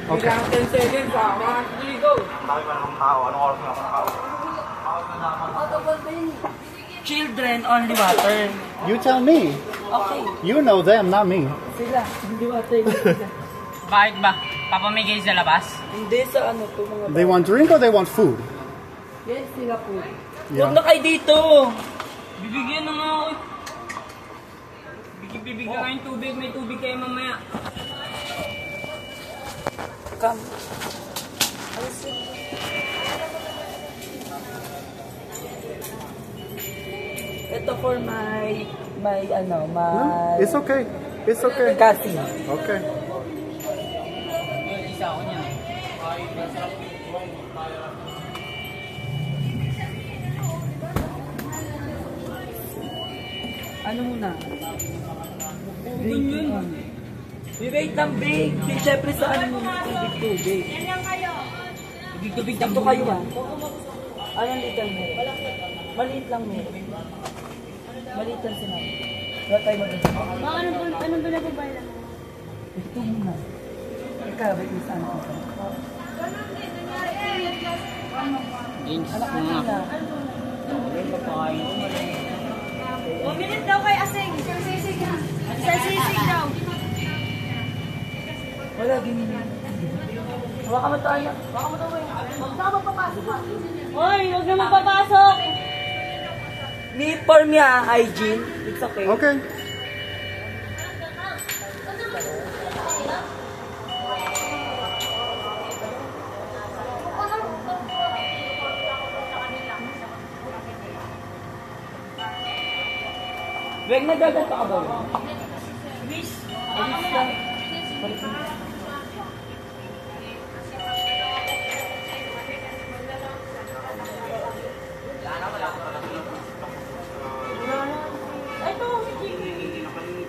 Okay. 10 seconds, 3, go. Children, only water. You tell me. Okay. You know them, not me. Sila, hindi water. Bakit ba? Papamigay sa labas? Hindi sa ano to mga They want drink or they want food? Yes, sila po. Yeah. Huwag na kayo dito. Bibigyan na nga ako. Bibigyan kayong tubig. May tubig kayo mamaya. Come. Ito for my ano, my... No, it's okay. It's okay. Kasi. Okay. Isa ako niyan eh. Ano muna? Drink on. Wait lang, big. Siyempre sa ano muna, tubig. Yan lang kayo. Tubig. Ito kayo ah. Anong little mo? Maliit lang mo. Maliit lang sila. Wala tayo mag-isa. Anong pinagbabaylan mo? Ito muna. Ikabit mo saan ako. James, Anak mo na. papakain ko mali. 1 minute daw kay Asing. Isang sisig daw. Wala, ganyan. Hawa ka mo tayo. Huwag ka magpapasok pa. Hoy, huwag na magpapasok. Me, for me hygiene. It's okay. Okay. Wag na dagat pa ka ba? Wish.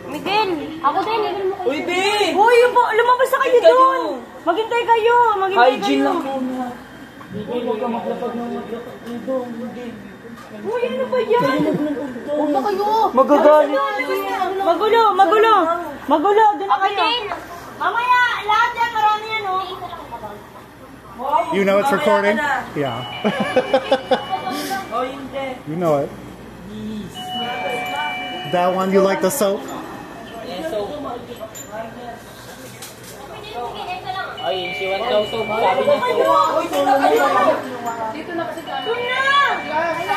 Miguel, ako din. Uy, babe! Hoy, lumabas na kayo doon. Maghintay kayo. Hygiene lang muna. Huwag ka maglapag ng maglapag dito. Hindi. Hoy, ano ba yan? Huwag na kayo. Magagalit. Magulo. Doon na kayo. Mamaya, lahat yan. Marami yan, oh. You know it's recording? Yeah. Oh, hindi. You know it. That one, you like the soap? Ay, si Juan daw to. Sabi niya to. Dito na kasi tayo. Doon na!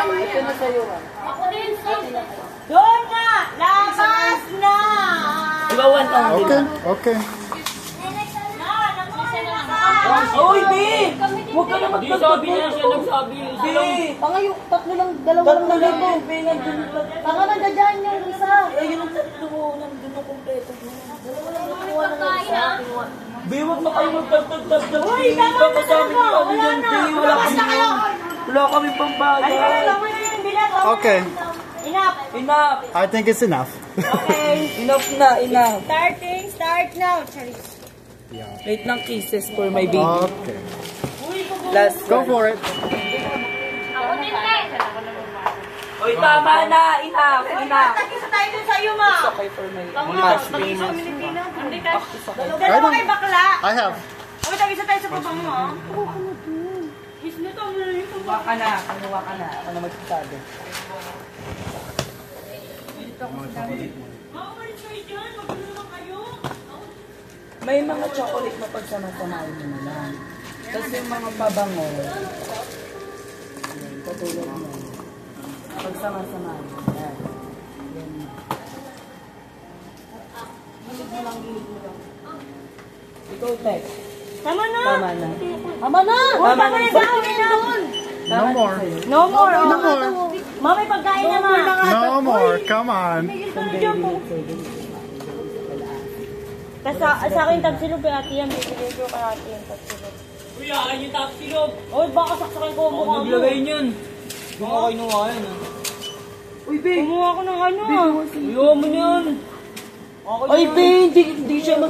Ito na sa'yo. Ako din. Doon na! Labas na! Ibawan ka. Okay, okay. Uy, babe! Huwag ka na Di sabi niya siya nagsabi. Babe! Pangayo, tatlo lang, dalawa lang Tatlo lang dito. babe. Nandun lang. Tanga na dadyan yung isa. Ayun ang tatlo mo. Nandun ang kompleto. Dalawa lang nakuha ng isa. Babe, huwag na kayo magtagtag-tagtag. Uy, tama na talaga. Wala na. Lumabas na kayo. Wala kami pambayad. Ay, tama na yung bilat. Okay. Enough. Enough. I think it's enough. Okay. Enough na, enough. Start now. Charis. Yeah. Wait lang kisses for my baby. Okay. Last Go one. for it. Ako din rin. Uy, tama na. Enough. Enough. Isa tayo dun sa'yo, ma. It's okay for my cash payments. Hindi ka. Dalawa kay bakla. I have. Uy, tag-isa tayo sa babang mo, ah. Oo, ka na dun. Is na to, mo na yung Kumuha ka na. Kumuha ka na. Ako na magsasabi. Makakalit kayo dyan. Magpulo naman kayo. May mga chocolate na pagsama-samahin mo na lang. Tapos yung mga pabango, katulad mo. Pagsama-samahin mo. Yan. Hilig mo lang, hilig mo lang. Ikaw, Tek. Tama na. Tama na. Tama na. Tama na. Sa akin na. No more. No more. No more. Mami, pagkain naman. No more. Come on. Kasi sa akin tagsilog kay ate yan. Bibigay ko kay ate yan tagsilog. Uy, akin yung top silog. Oy, baka saksakin ko ang mukha mo. Naglagay niyan. Kung ako kinuha yan ah. Uy, babe! Kumuha ko ng ano ah. Ayaw mo niyan. Ay, babe! Hindi siya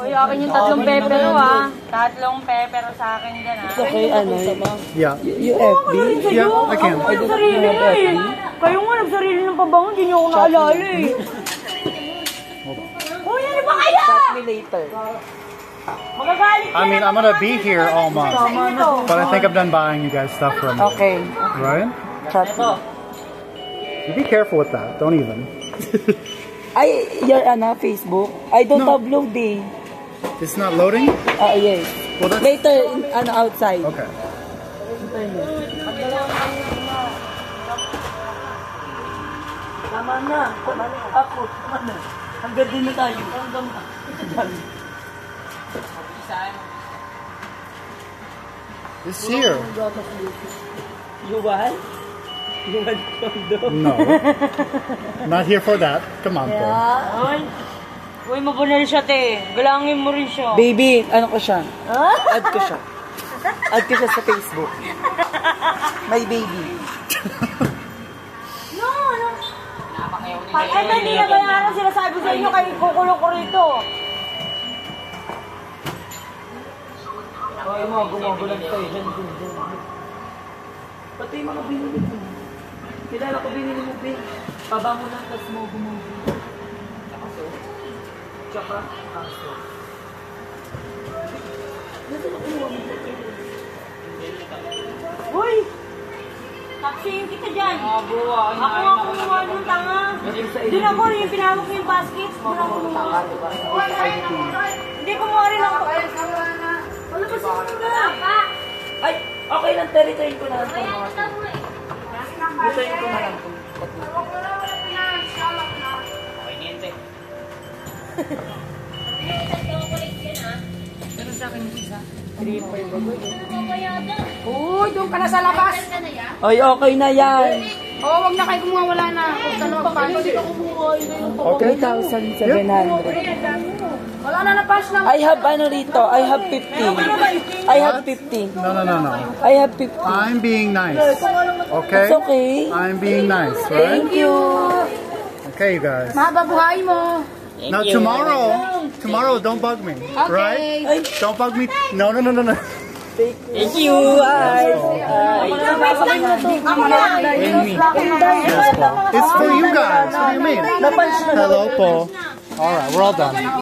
Oy, akin yung tatlong pepero ah. Tatlong pepero sa akin dyan ah. Okay, ano? Yeah. UFB? Yeah, I can. Ako yung sarili eh. Kayo nga nagsarili ng pabango, hindi niyo ako naalala eh. Uy, ano ba kaya? kami later. Magagalit I mean, I'm gonna be here all month, Tama na. but I think I'm done buying you guys stuff from you. Okay. Right? Chat mo. You be careful with that. Don't even. Ay, your Facebook? I don't No. upload eh. It's not loading? Yes. Well, that's... Later, outside. Okay. Tama na. Ako, tama na. Hanggang din na tayo. Hanggang na. It's here. You want? You want condom? No. Not here for that. Come on, Paul. Ay. Uy, mabunal siya, te. Galangin mo rin siya. Baby, ano ko siya? Add ko siya. Add ko siya sa Facebook. My baby. No, no. Ay, hindi na bayaran sila sabi sa inyo kay kukulong ko rito. Ay, mga gumagulag tayo dyan. Pati yung mga binili mo. Kilala ko binili mo, babe. Pabango lang, tas mo gumagulag. Tsaka aso. Uy! Taksihin kita dyan. Ako buwa. nga kumuha ng tanga. Doon ako rin yung pinawag ko yung basket. Doon ako kumuha. Hindi kumuha rin ako. Wala ba siya na? Ay, okay lang, return ko na lang ito. Return ko na lang ito. Okay, niente. Uy, doon ka na sa labas. Ay, okay na yan. Oo, wag na kayo kumuha, wala na. Huwag sa loob pa. Okay. 3,700. Wala na na pass lang. I have ano rito? I have 50. I have 50. No, no, no, no. I have 50. I'm being nice. Okay? It's okay. I'm being nice, right? Thank you. Okay, you guys. Mahaba buhay mo. Now tomorrow, don't bug me, right? Ay, Don't bug me. No, no, no, no, no. thank you. Ay. It's for you guys. What do you mean? Hello, Paul. All right, we're all done.